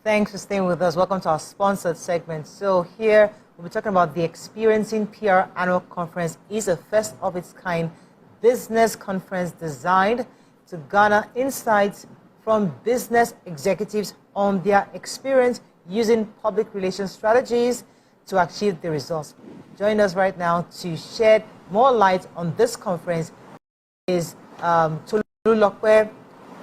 Thanks for staying with us. Welcome to our sponsored segment. So here we'll be talking about the Experiencing PR Annual Conference. It's a first of its kind business conference designed to garner insights from business executives on their experience using public relations strategies to achieve the results. Join us right now to shed more light on this conference is Tolulope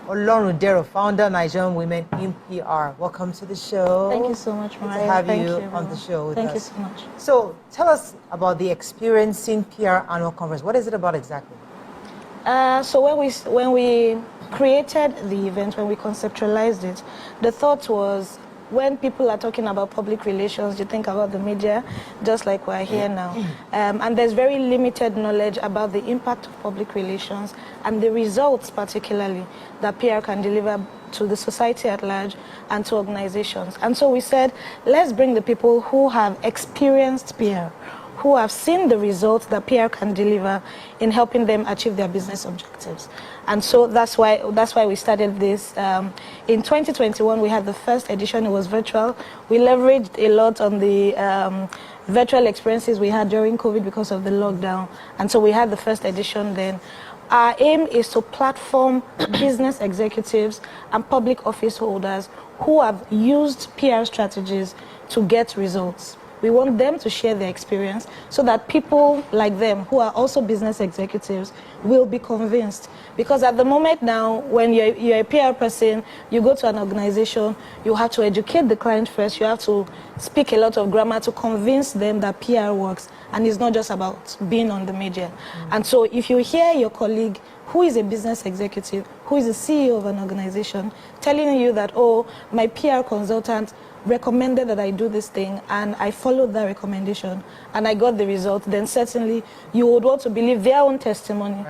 Olorundero, founder, Nigerian Women in PR. Welcome to the show. Thank you so much, Mariah. Good to have Thank you you on the show with us. Thank you so much. So tell us about the Experiencing PR Annual Conference. What is it about exactly? So when we created the event, when we conceptualized it, the thought was when people are talking about public relations, you think about the media, just like we're here now. And there's very limited knowledge about the impact of public relations and the results, particularly, that PR can deliver to the society at large and to organizations. And so we said, let's bring the people who have experienced PR, who have seen the results that PR can deliver in helping them achieve their business objectives. And so that's why we started this. In 2021, we had the first edition. It was virtual. We leveraged a lot on the virtual experiences we had during COVID because of the lockdown. And so we had the first edition then. Our aim is to platform business executives and public office holders who have used PR strategies to get results. We want them to share their experience so that people like them who are also business executives will be convinced. Because at the moment now, when you're a PR person, you go to an organization, you have to educate the client first, you have to speak a lot of grammar to convince them that PR works. And it's not just about being on the media. And so if you hear your colleague who is a business executive, who is the CEO of an organization, telling you that, oh, my PR consultant recommended that I do this thing and I followed that recommendation and I got the result, then certainly you would want to believe their own testimony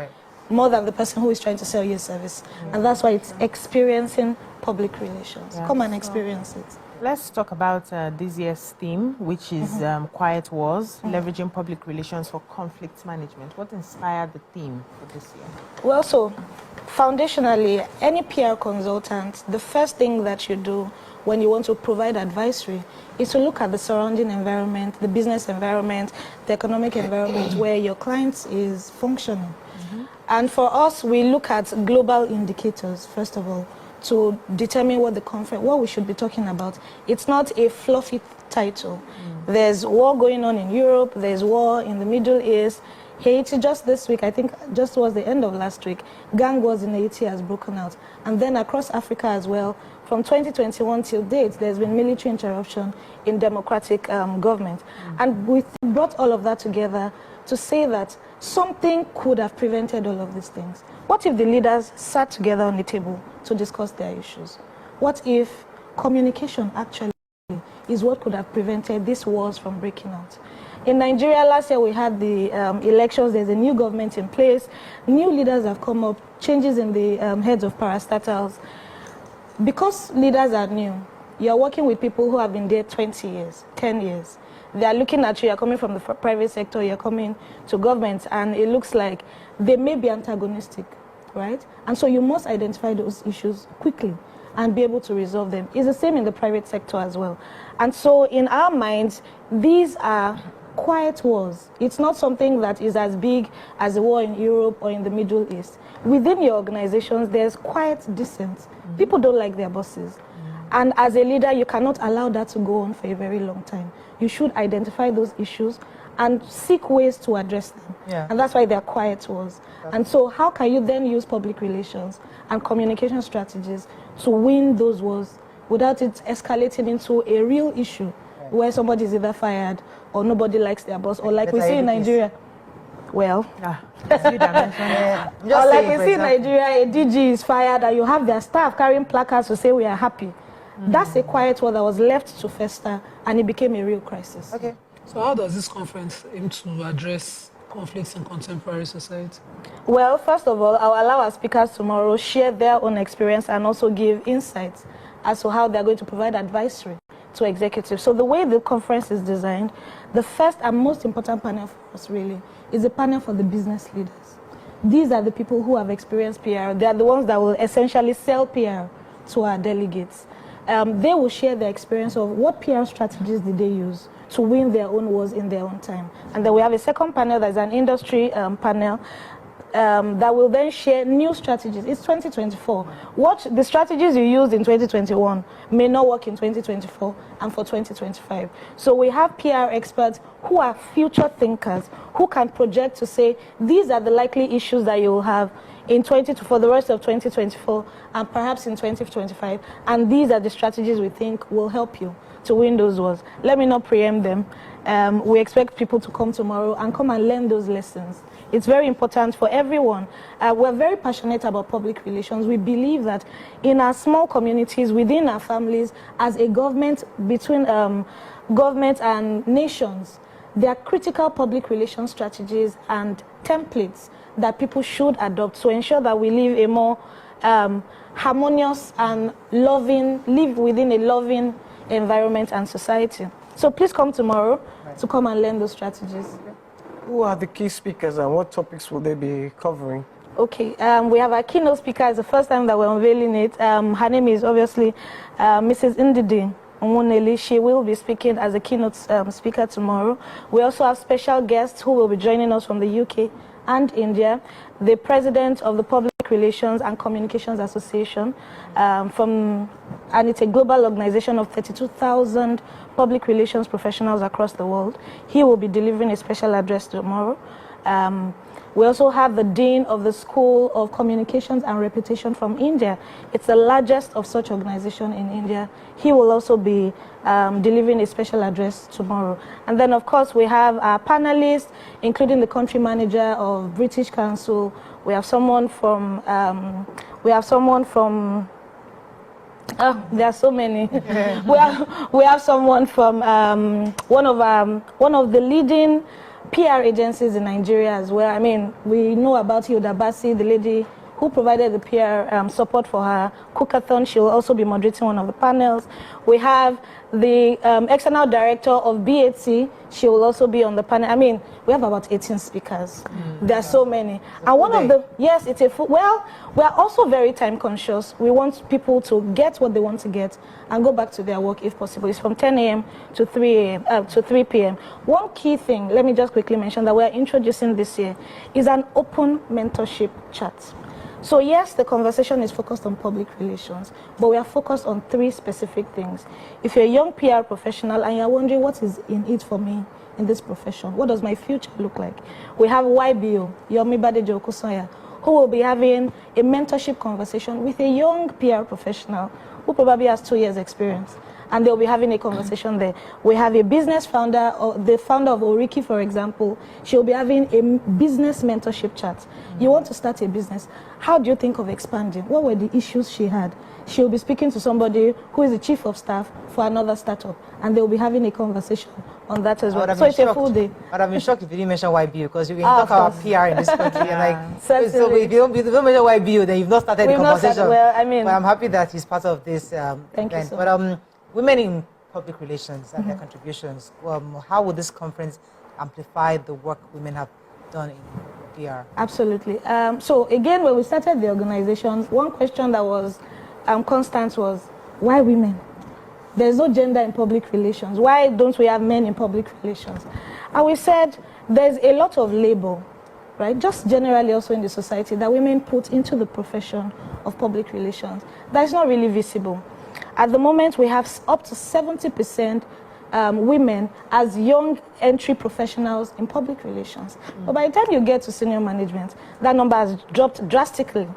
more than the person who is trying to sell you a service. And that's why it's experiencing public relations. Come and experience it. Let's talk about this year's theme, which is Quiet Wars, leveraging public relations for conflict management. What inspired the theme for this year? Well, so foundationally, any PR consultant, the first thing that you do when you want to provide advisory is to look at the surrounding environment, the business environment, the economic environment where your client is functioning. And for us, we look at global indicators, first of all, to determine what we should be talking about. It's not a fluffy title. There's war going on in Europe, there's war in the Middle East. Haiti, just this week, I think just towards the end of last week, gang wars in Haiti has broken out. And then across Africa as well, from 2021 till date, there's been military interruption in democratic government. And we brought all of that together to say that something could have prevented all of these things. What if the leaders sat together on the table to discuss their issues? What if communication actually is what could have prevented these wars from breaking out? In Nigeria, last year we had the elections. There's a new government in place. New leaders have come up, changes in the heads of parastatals. Because leaders are new, you're working with people who have been there 20 years, 10 years. They are looking at you, you're coming from the private sector, you're coming to government, and it looks like they may be antagonistic, right? And so you must identify those issues quickly and be able to resolve them. It's the same in the private sector as well. And so in our minds, these are quiet wars. It's not something that is as big as the war in Europe or in the Middle East. Within your organizations, there's quiet dissent. People don't like their bosses. And as a leader, you cannot allow that to go on for a very long time. You should identify those issues and seek ways to address them. And that's why they're quiet wars. And so how can you then use public relations and communication strategies to win those wars without it escalating into a real issue where somebody is either fired or nobody likes their boss, or like we say in Nigeria, well, or like we see in Nigeria, a DG is fired and you have their staff carrying placards to say we are happy. That's a quiet war that was left to fester and it became a real crisis. Okay. So how does this conference aim to address conflicts in contemporary society? Well, first of all, I'll allow our speakers tomorrow share their own experience and also give insights as to how they're going to provide advisory to executives. So the way the conference is designed, the first and most important panel for us really is a panel for the business leaders. These are the people who have experienced PR. They are the ones that will essentially sell PR to our delegates. they will share their experience of what PR strategies did they use to win their own wars in their own time. And then we have a second panel that's an industry panel that will then share new strategies. It's 2024. What the strategies you used in 2021 may not work in 2024 and for 2025. So we have PR experts who are future thinkers, who can project to say, these are the likely issues that you will have for the rest of 2024 and perhaps in 2025. And these are the strategies we think will help you to win those wars. Let me not preempt them. We expect people to come tomorrow and come and learn those lessons. It's very important for everyone. We're very passionate about public relations. We believe that in our small communities, within our families, as a government, between government and nations, there are critical public relations strategies and templates that people should adopt to ensure that we live a more harmonious and live within a loving environment and society. So please come tomorrow to come and learn those strategies. Who are the key speakers and what topics will they be covering? Okay, we have our keynote speaker. It's the first time that we're unveiling it. Her name is obviously Mrs. Ndidi Omuneli. She will be speaking as a keynote speaker tomorrow. We also have special guests who will be joining us from the UK and India. The president of the Public Relations and Communications Association, and it's a global organization of 32,000 public relations professionals across the world. He will be delivering a special address tomorrow. We also have the Dean of the School of Communications and Reputation from India. It's the largest of such organization in India. He will also be delivering a special address tomorrow. And then, of course, we have our panelists, including the country manager of British Council. We have someone from, there are so many. we have someone from one of the leading PR agencies in Nigeria as well. I mean, we know about Hilda Bassi, the lady who provided the PR support for her cookathon. She will also be moderating one of the panels. We have the external director of BAT. She will also be on the panel. I mean, we have about 18 speakers. There are so many. And one of the, yes, it's a full, well, we are also very time conscious. We want people to get what they want to get and go back to their work if possible. It's from 10 a.m. to 3 p.m. One key thing, let me just quickly mention that we're introducing this year is an open mentorship chat. So yes, the conversation is focused on public relations, but we are focused on 3 specific things. If you're a young PR professional and you're wondering what is in it for me in this profession, what does my future look like? We have YBO, Yomi Badejo Okusoya, who will be having a mentorship conversation with a young PR professional who probably has 2 years experience. And they'll be having a conversation there. We have a business founder, or the founder of Oriki, for example. She'll be having a business mentorship chat. You want to start a business. How do you think of expanding? What were the issues she had? She'll be speaking to somebody who is the chief of staff for another startup, and they'll be having a conversation on that as well. So it's a full day. But I've been shocked if you didn't mention YBU, because you can talk about PR in this country. And so if you don't mention YBU, then you've not started the conversation. Well, I mean, but I'm happy that he's part of this thank event. you so But women in public relations and their contributions, how would this conference amplify the work women have done in PR? Absolutely. So again, when we started the organization, one question that was constant was, why women? There's no gender in public relations. Why don't we have men in public relations? And we said there's a lot of labor, right, just generally also in the society, that women put into the profession of public relations that is not really visible. At the moment, we have up to 70% women as young entry professionals in public relations. But by the time you get to senior management, that number has dropped drastically.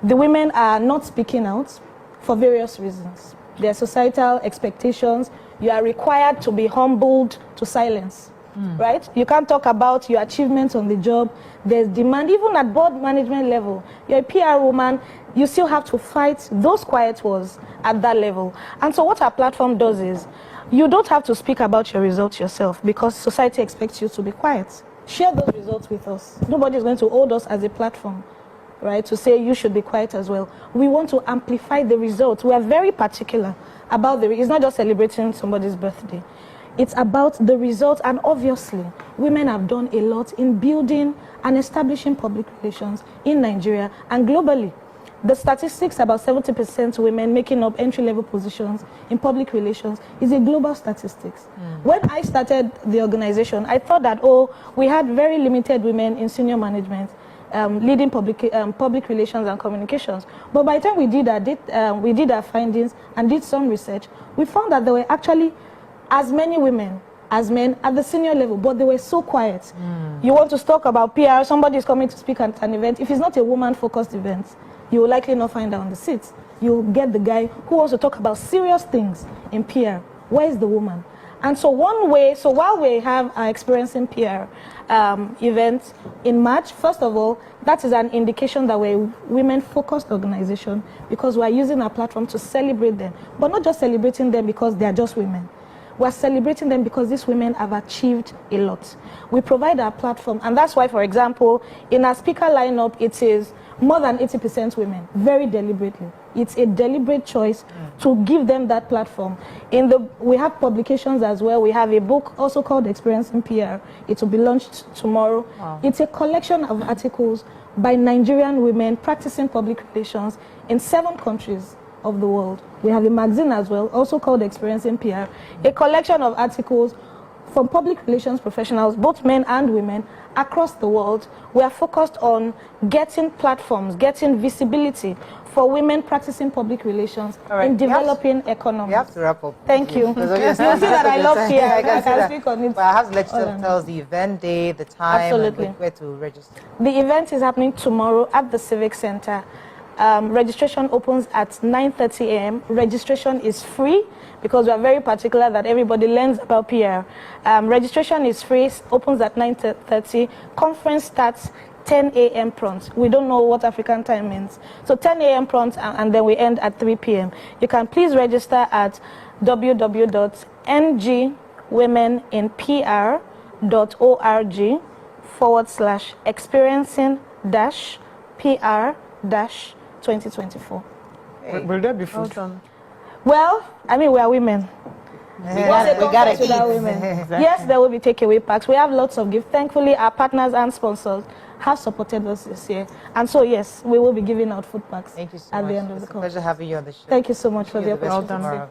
The women are not speaking out for various reasons. There are societal expectations. You are required to be humbled to silence, right? You can't talk about your achievements on the job. There's demand, even at board management level. You're a PR woman, you still have to fight those quiet wars at that level. And so what our platform does is, you don't have to speak about your results yourself because society expects you to be quiet. Share those results with us. Nobody is going to hold us as a platform, right, to say you should be quiet as well. We want to amplify the results. We are very particular about it's not just celebrating somebody's birthday. It's about the results, and obviously, women have done a lot in building and establishing public relations in Nigeria and globally. The statistics about 70% women making up entry-level positions in public relations is a global statistics. When I started the organization, I thought that, we had very limited women in senior management, leading public relations and communications. But by the time we did our findings and did some research, we found that there were actually as many women as men at the senior level, but they were so quiet. You want to talk about PR, somebody is coming to speak at an event. If it's not a woman-focused event, you will likely not find her on the seats. You get the guy who wants to talk about serious things in PR. Where is the woman? And so while we have our Experiencing PR event in March, first of all, that is an indication that we're a women-focused organization because we're using our platform to celebrate them. But not just celebrating them because they're just women. We're celebrating them because these women have achieved a lot. We provide our platform, and that's why, for example, in our speaker lineup, it is more than 80% women, very deliberately. It's a deliberate choice to give them that platform. We have publications as well. We have a book also called Experiencing PR. It will be launched tomorrow. Wow. It's a collection of articles by Nigerian women practicing public relations in 7 countries of the world. We have a magazine as well, also called Experiencing PR, a collection of articles from public relations professionals, both men and women, across the world. We are focused on getting platforms, getting visibility for women practicing public relations in developing economies. We have to wrap up. Thank you. You'll see that I love PR. I can speak on it. But I have to let you tell us the event day, the time, Absolutely. and where to register. The event is happening tomorrow at the Civic Center. Registration opens at 9:30 a.m. Registration is free because we are very particular that everybody learns about PR. Registration is free, opens at 9:30. Conference starts 10 a.m. prompt. We don't know what African time means. So 10 a.m. prompt, and then we end at 3 p.m. You can please register at www.ngwomen.org/experiencing-PR-2024. Will there be food? Well, I mean, we are women. We got it. Exactly. Yes, there will be takeaway packs. We have lots of gifts. Thankfully, our partners and sponsors have supported us this year. And so, yes, we will be giving out food packs Thank you so at much. the end of the It's a conference. pleasure having you on the show. Thank you so much for the opportunity. Well done.